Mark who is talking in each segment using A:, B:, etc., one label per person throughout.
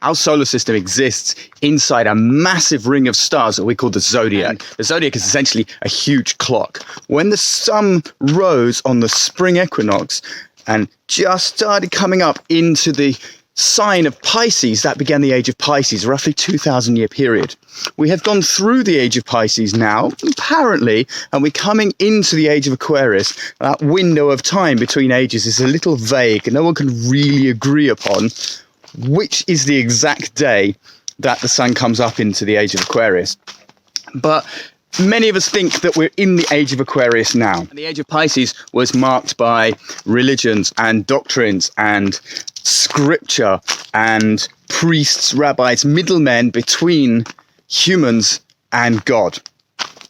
A: Our solar system exists inside a massive ring of stars that we call the zodiac. The zodiac is essentially a huge clock. When the sun rose on the spring equinox and just started coming up into the sign of Pisces, that began the age of Pisces, roughly 2,000-year period. We have gone through the age of Pisces now, apparently, and we're coming into the age of Aquarius. That window of time between ages is a little vague, and no one can really agree upon which is the exact day that the sun comes up into the age of Aquarius. But many of us think that we're in the age of Aquarius now. And the age of Pisces was marked by religions and doctrines and scripture and priests, rabbis, middlemen between humans and God.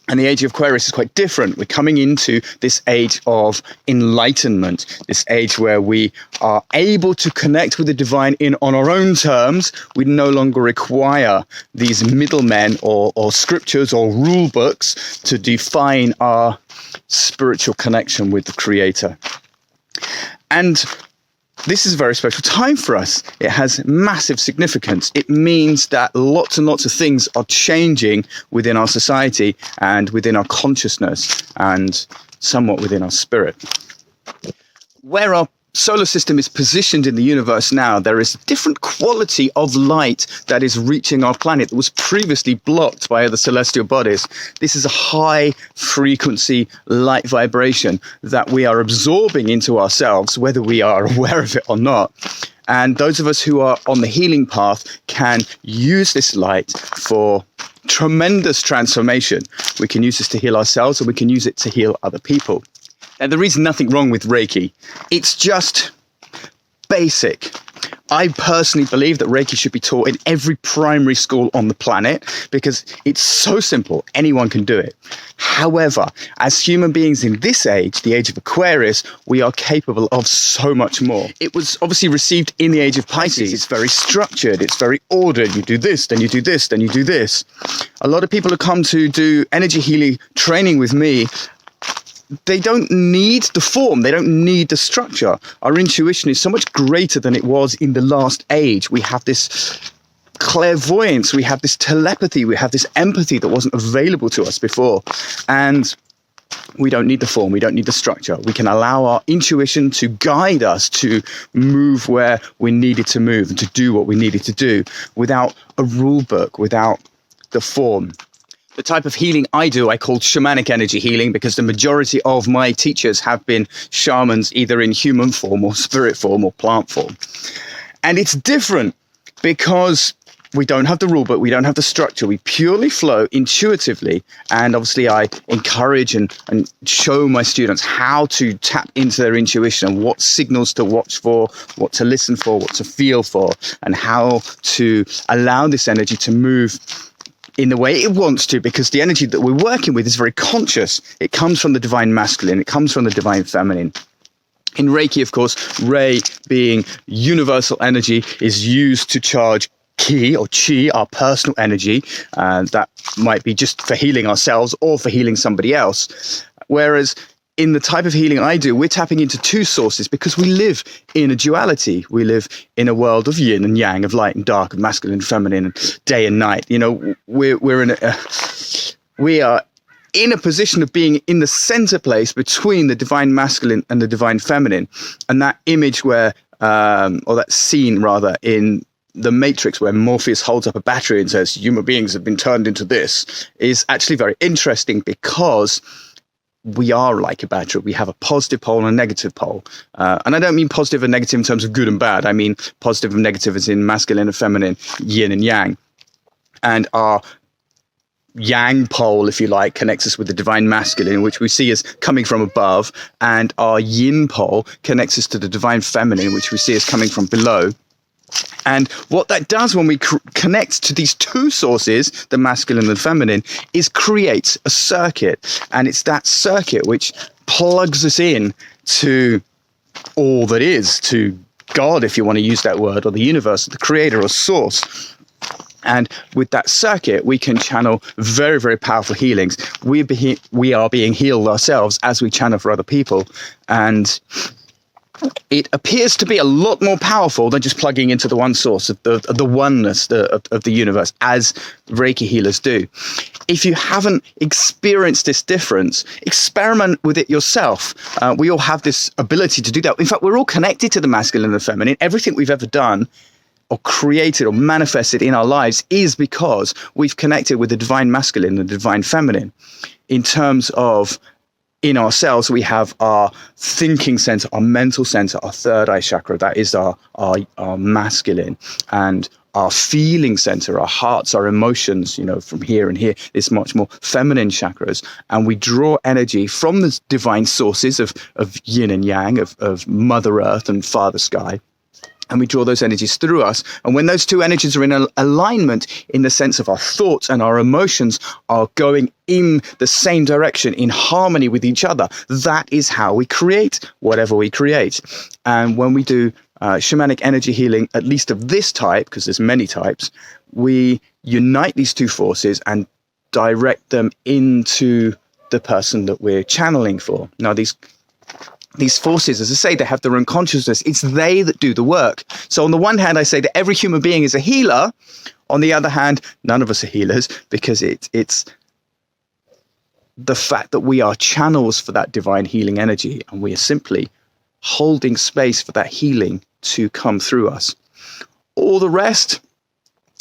A: And the age of Aquarius is quite different. We're coming into this age of enlightenment, this age where we are able to connect with the divine on our own terms. We no longer require these middlemen or scriptures or rule books to define our spiritual connection with the Creator. And this is a very special time for us. It has massive significance. It means that lots and lots of things are changing within our society and within our consciousness and somewhat within our spirit. Where our solar system is positioned in the universe now, there is a different quality of light that is reaching our planet that was previously blocked by other celestial bodies. This is a high frequency light vibration that we are absorbing into ourselves, whether we are aware of it or not. And those of us who are on the healing path can use this light for tremendous transformation. We can use this to heal ourselves, and we can use it to heal other people. Now, there is nothing wrong with Reiki. It's just basic. I personally believe that Reiki should be taught in every primary school on the planet because it's so simple. Anyone can do it. However, as human beings in this age, the age of Aquarius, we are capable of so much more. It was obviously received in the age of Pisces. It's very structured. It's very ordered. You do this, then you do this, then you do this. A lot of people who come to do energy healing training with me, they don't need the form, they don't need the structure. Our intuition is so much greater than it was in the last age. We have this clairvoyance, we have this telepathy, we have this empathy that wasn't available to us before. And we don't need the form, we don't need the structure. We can allow our intuition to guide us to move where we needed to move and to do what we needed to do without a rule book, without the form. The type of healing I do, I call shamanic energy healing because the majority of my teachers have been shamans either in human form or spirit form or plant form. And it's different because we don't have the rule book, we don't have the structure, we purely flow intuitively. And obviously I encourage and show my students how to tap into their intuition and what signals to watch for, what to listen for, what to feel for, and how to allow this energy to move in the way it wants to, because the energy that we're working with is very conscious. It comes from the divine masculine, it comes from the divine feminine. In Reiki, of course, Rei being universal energy is used to charge Ki or Chi, our personal energy, that might be just for healing ourselves or for healing somebody else. Whereas in the type of healing I do, we're tapping into two sources because we live in a duality. We live in a world of yin and yang, of light and dark, of masculine and feminine, and day and night. You know, we are in a position of being in the center place between the divine masculine and the divine feminine. And that image where, or that scene rather, in the Matrix where Morpheus holds up a battery and says, human beings have been turned into this, is actually very interesting because we are like a battery. We have a positive pole and a negative pole. And I don't mean positive and negative in terms of good and bad. I mean positive and negative as in masculine and feminine, yin and yang. And our yang pole, if you like, connects us with the divine masculine, which we see as coming from above. And our yin pole connects us to the divine feminine, which we see as coming from below. And what that does when we connect to these two sources, the masculine and the feminine, is creates a circuit. And it's that circuit which plugs us in to all that is, to God, if you want to use that word, or the universe, or the creator, or source. And with that circuit, we can channel very, very powerful healings. We are being healed ourselves as we channel for other people. And it appears to be a lot more powerful than just plugging into the one source of the oneness of the universe, as Reiki healers do. If you haven't experienced this difference, experiment with it yourself. We all have this ability to do that. In fact, we're all connected to the masculine and the feminine. Everything we've ever done or created or manifested in our lives is because we've connected with the divine masculine and the divine feminine. In terms of in ourselves, we have our thinking center, our mental center, our third eye chakra. That is our masculine. And our feeling center, our hearts, our emotions, from here and here, is much more feminine chakras. And we draw energy from the divine sources of yin and yang, of Mother Earth and Father Sky. And we draw those energies through us. And when those two energies are in alignment, in the sense of our thoughts and our emotions are going in the same direction, in harmony with each other, that is how we create whatever we create. And when we do shamanic energy healing, at least of this type, because there's many types, we unite these two forces and direct them into the person that we're channeling for. Now, these forces, as I say, they have their own consciousness. It's they that do the work. So on the one hand, I say that every human being is a healer. On the other hand, none of us are healers, because it's the fact that we are channels for that divine healing energy, and we are simply holding space for that healing to come through us. All the rest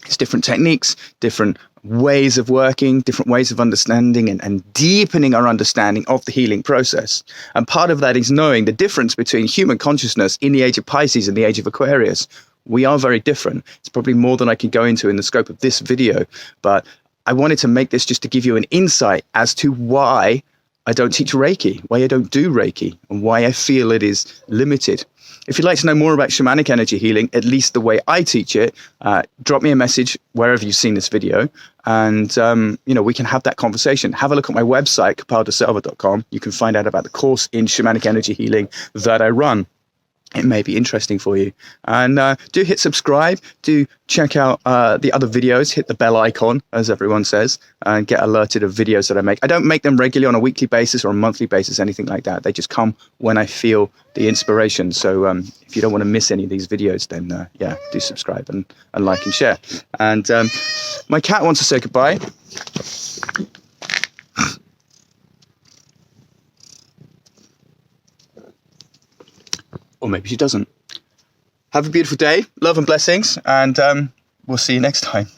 A: is different techniques, different ways of working, different ways of understanding and deepening our understanding of the healing process. And part of that is knowing the difference between human consciousness in the age of Pisces and the age of Aquarius. We are very different. It's probably more than I can go into in the scope of this video, but I wanted to make this just to give you an insight as to why I don't teach Reiki, why I don't do Reiki, and why I feel it is limited. If you'd like to know more about shamanic energy healing, at least the way I teach it, drop me a message wherever you've seen this video, and we can have that conversation. Have a look at my website, capaldaselva.com. You can find out about the course in shamanic energy healing that I run. It may be interesting for you. And do hit subscribe. Do check out the other videos. Hit the bell icon, as everyone says, and get alerted of videos that I make. I don't make them regularly on a weekly basis or a monthly basis, anything like that. They just come when I feel the inspiration. So if you don't want to miss any of these videos, then do subscribe and like and share. And my cat wants to say goodbye. Or maybe she doesn't. Have a beautiful day, love and blessings, and we'll see you next time.